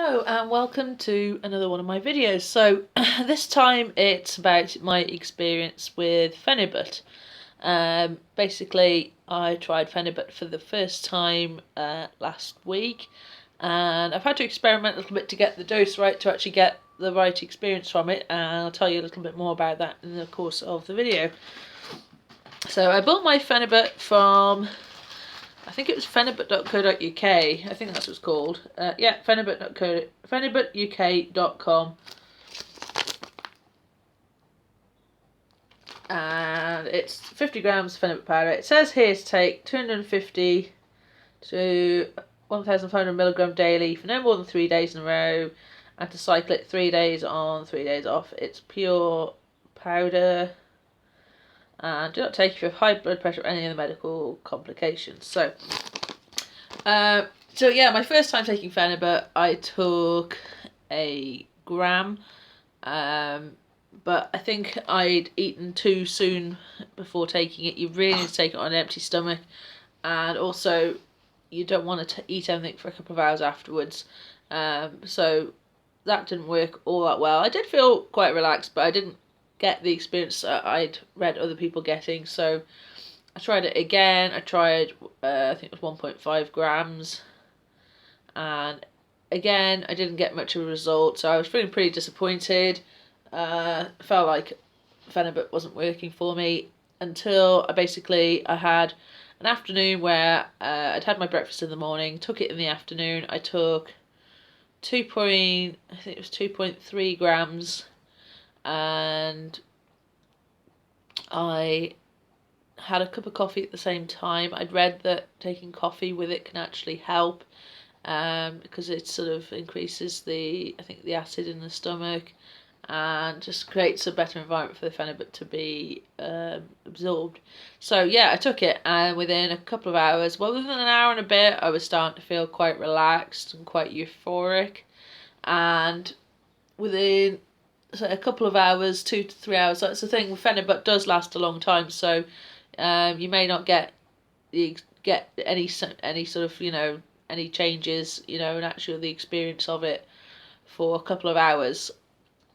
Hello and welcome to another one of my videos. So this time it's about my experience with Phenibut. Basically I tried Phenibut for the first time last week, and I've had to experiment a little bit to get the dose right, to actually get the right experience from it, and I'll tell you a little bit more about that in the course of the video. So I bought my Phenibut from, I think it was phenibut.co.uk. I think that's what it's called. Yeah, phenibut.uk.com. And it's 50 grams Phenibut powder. It says here to take 250 to 1,500 milligram daily for no more than 3 days in a row, and to cycle it 3 days on, 3 days off. It's pure powder, and do not take if you have high blood pressure or any other medical complications. So yeah, my first time taking Phenibut, I took a gram, but I think I'd eaten too soon before taking it. You really need to take it on an empty stomach, and also you don't want to eat anything for a couple of hours afterwards. So that didn't work all that well. I did feel quite relaxed, but I didn't get the experience that I'd read other people getting. So I tried it again. I tried, I think it was 1.5 grams. And again, I didn't get much of a result. So I was feeling pretty disappointed. Felt like Phenibut wasn't working for me until I had an afternoon where I'd had my breakfast in the morning, took it in the afternoon. I took 2.3 grams, and I had a cup of coffee at the same time. I'd read that taking coffee with it can actually help, because it sort of increases the acid in the stomach, and just creates a better environment for the Phenibut to be absorbed. So yeah, I took it, and within a couple of hours, well, within an hour and a bit, I was starting to feel quite relaxed and quite euphoric. And within a couple of hours, 2 to 3 hours, that's the thing with Phenibut, does last a long time. So you may not get any sort of any changes, and actually the experience of it for a couple of hours,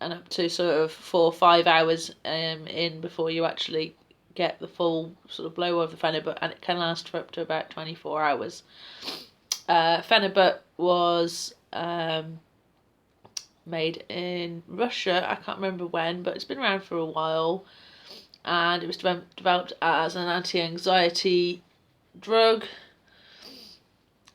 and up to sort of 4 or 5 hours in before you actually get the full sort of blow of the Phenibut, and it can last for up to about 24 hours. Phenibut was made in Russia. I can't remember when, but it's been around for a while, and it was developed as an anti-anxiety drug.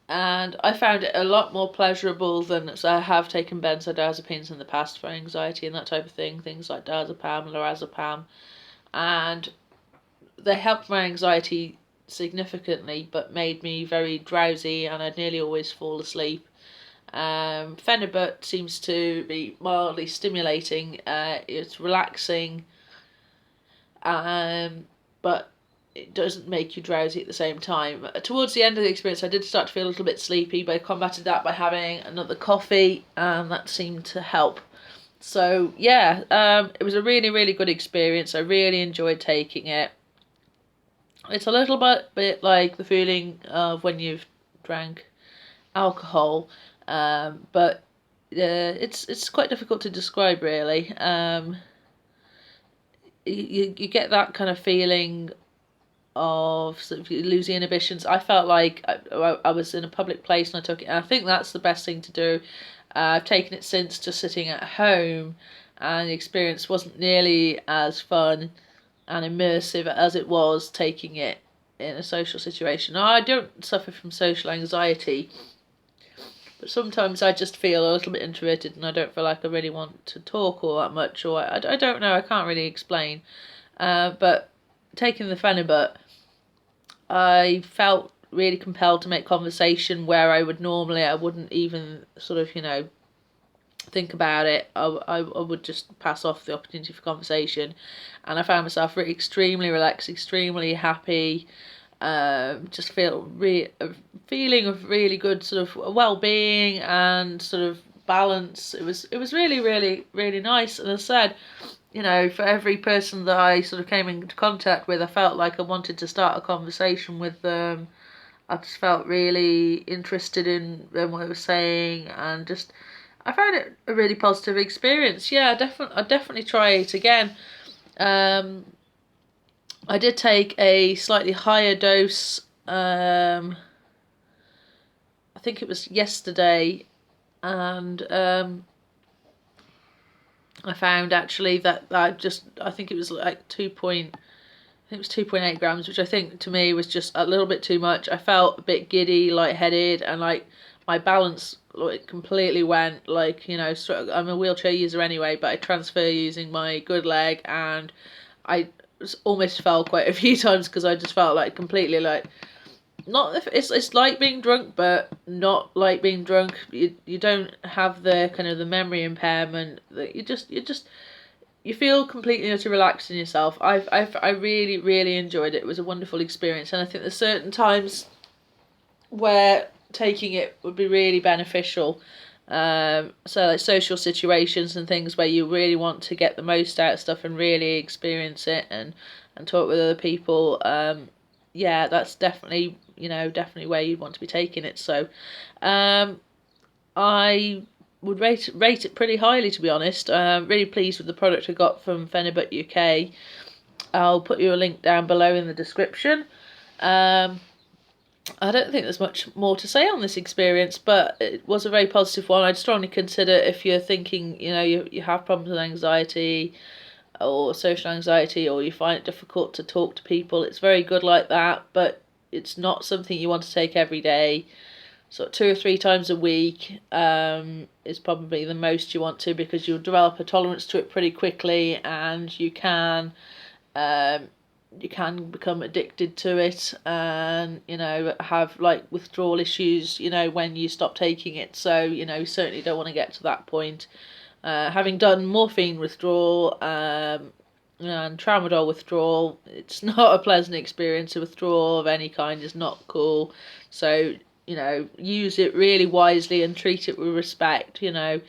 And I found it a lot more pleasurable than, so I have taken benzodiazepines in the past for anxiety and that type of thing, things like diazepam, lorazepam, and they helped my anxiety significantly, but made me very drowsy, and I'd nearly always fall asleep. Phenibut seems to be mildly stimulating. It's relaxing, but it doesn't make you drowsy at the same time. Towards the end of the experience, I did start to feel a little bit sleepy, but I combated that by having another coffee, and that seemed to help. So yeah, it was a really, really good experience. I really enjoyed taking it. It's a little bit like the feeling of when you've drank alcohol, but it's quite difficult to describe, really. You get that kind of feeling of sort of losing inhibitions. I felt like I was in a public place and I took it, and I think that's the best thing to do. I've taken it since, just sitting at home, and the experience wasn't nearly as fun and immersive as it was taking it in a social situation. Now, I don't suffer from social anxiety, but sometimes I just feel a little bit introverted, and I don't feel like I really want to talk all that much, or I don't know, I can't really explain. But taking the Phenibut, I felt really compelled to make conversation where I wouldn't even sort of, think about it. I would just pass off the opportunity for conversation, and I found myself really extremely relaxed, extremely happy. Just a feeling of really good sort of well-being and sort of balance. It was really, really, really nice. And as I said, for every person that I sort of came into contact with, I felt like I wanted to start a conversation with them. I just felt really interested in what they were saying, and just I found it a really positive experience. Yeah, I'd definitely try it again. Um, I did take a slightly higher dose. I think it was yesterday, and I found actually that I think it was like 2.8 grams, which I think to me was just a little bit too much. I felt a bit giddy, lightheaded, and like my balance like completely went. Like, you know, I'm a wheelchair user anyway, but I transfer using my good leg, and I almost fell quite a few times because I just felt like completely like not if it's like being drunk, but not like being drunk. You don't have the kind of the memory impairment that you feel completely utter relaxed in yourself. I really really enjoyed it. It was a wonderful experience, and I think there's certain times where taking it would be really beneficial. So like social situations and things where you really want to get the most out of stuff and really experience it and talk with other people. Yeah, that's definitely, you know, definitely where you'd want to be taking it. So, I would rate it pretty highly, to be honest. Really pleased with the product I got from Phenibut UK. I'll put you a link down below in the description. I don't think there's much more to say on this experience, but it was a very positive one. I'd strongly consider, if you're thinking, you know, you have problems with anxiety or social anxiety, or you find it difficult to talk to people, it's very good like that, but it's not something you want to take every day. So 2 or 3 times a week is probably the most you want to, because you'll develop a tolerance to it pretty quickly, and um, you can become addicted to it, and, you know, have like withdrawal issues, you know, when you stop taking it. So, you know, you certainly don't want to get to that point. Having done morphine withdrawal and tramadol withdrawal, it's not a pleasant experience. A withdrawal of any kind is not cool. So, you know, use it really wisely and treat it with respect. You know,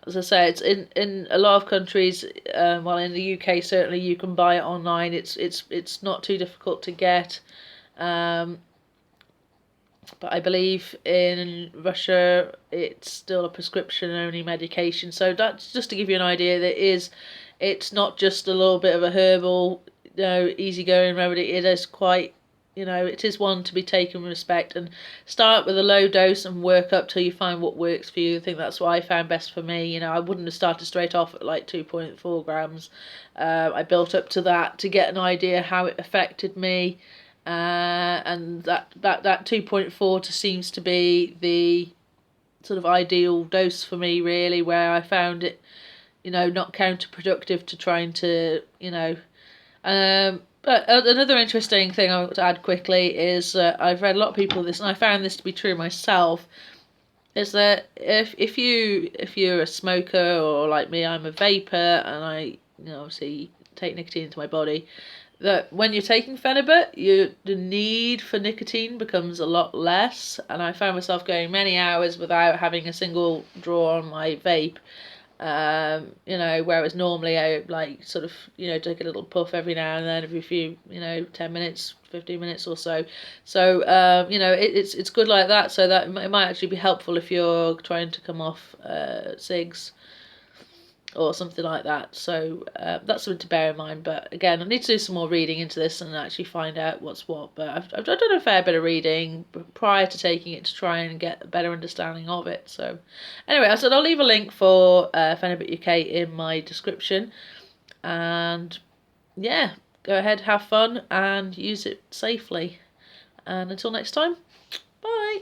as I say, it's in a lot of countries. Well, in the UK certainly, you can buy it online. It's not too difficult to get. But I believe in Russia it's still a prescription only medication. So that's just to give you an idea that it's not just a little bit of a herbal, you know, easygoing remedy. It is quite, you know, it is one to be taken with respect, and start with a low dose and work up till you find what works for you. I think that's what I found best for me. You know, I wouldn't have started straight off at like 2.4 grams. I built up to that to get an idea how it affected me. And that 2.4 seems to be the sort of ideal dose for me, really, where I found it, you know, not counterproductive to trying to, you know. But another interesting thing I want to add quickly is I've read a lot of people this, and I found this to be true myself. Is that if you're a smoker, or like me, I'm a vapor, and I, you know, obviously take nicotine into my body, that when you're taking Phenibut, the need for nicotine becomes a lot less. And I found myself going many hours without having a single draw on my vape. You know, whereas normally I like sort of, you know, take a little puff every now and then, every few, you know, 10 minutes, 15 minutes or so. So, you know, it's good like that. So that it might actually be helpful if you're trying to come off cigs or something like that. So that's something to bear in mind. But again, I need to do some more reading into this and actually find out what's what. But I've done a fair bit of reading prior to taking it to try and get a better understanding of it. So anyway, I said I'll leave a link for Phenibut UK in my description. And yeah, go ahead, have fun and use it safely. And until next time, bye.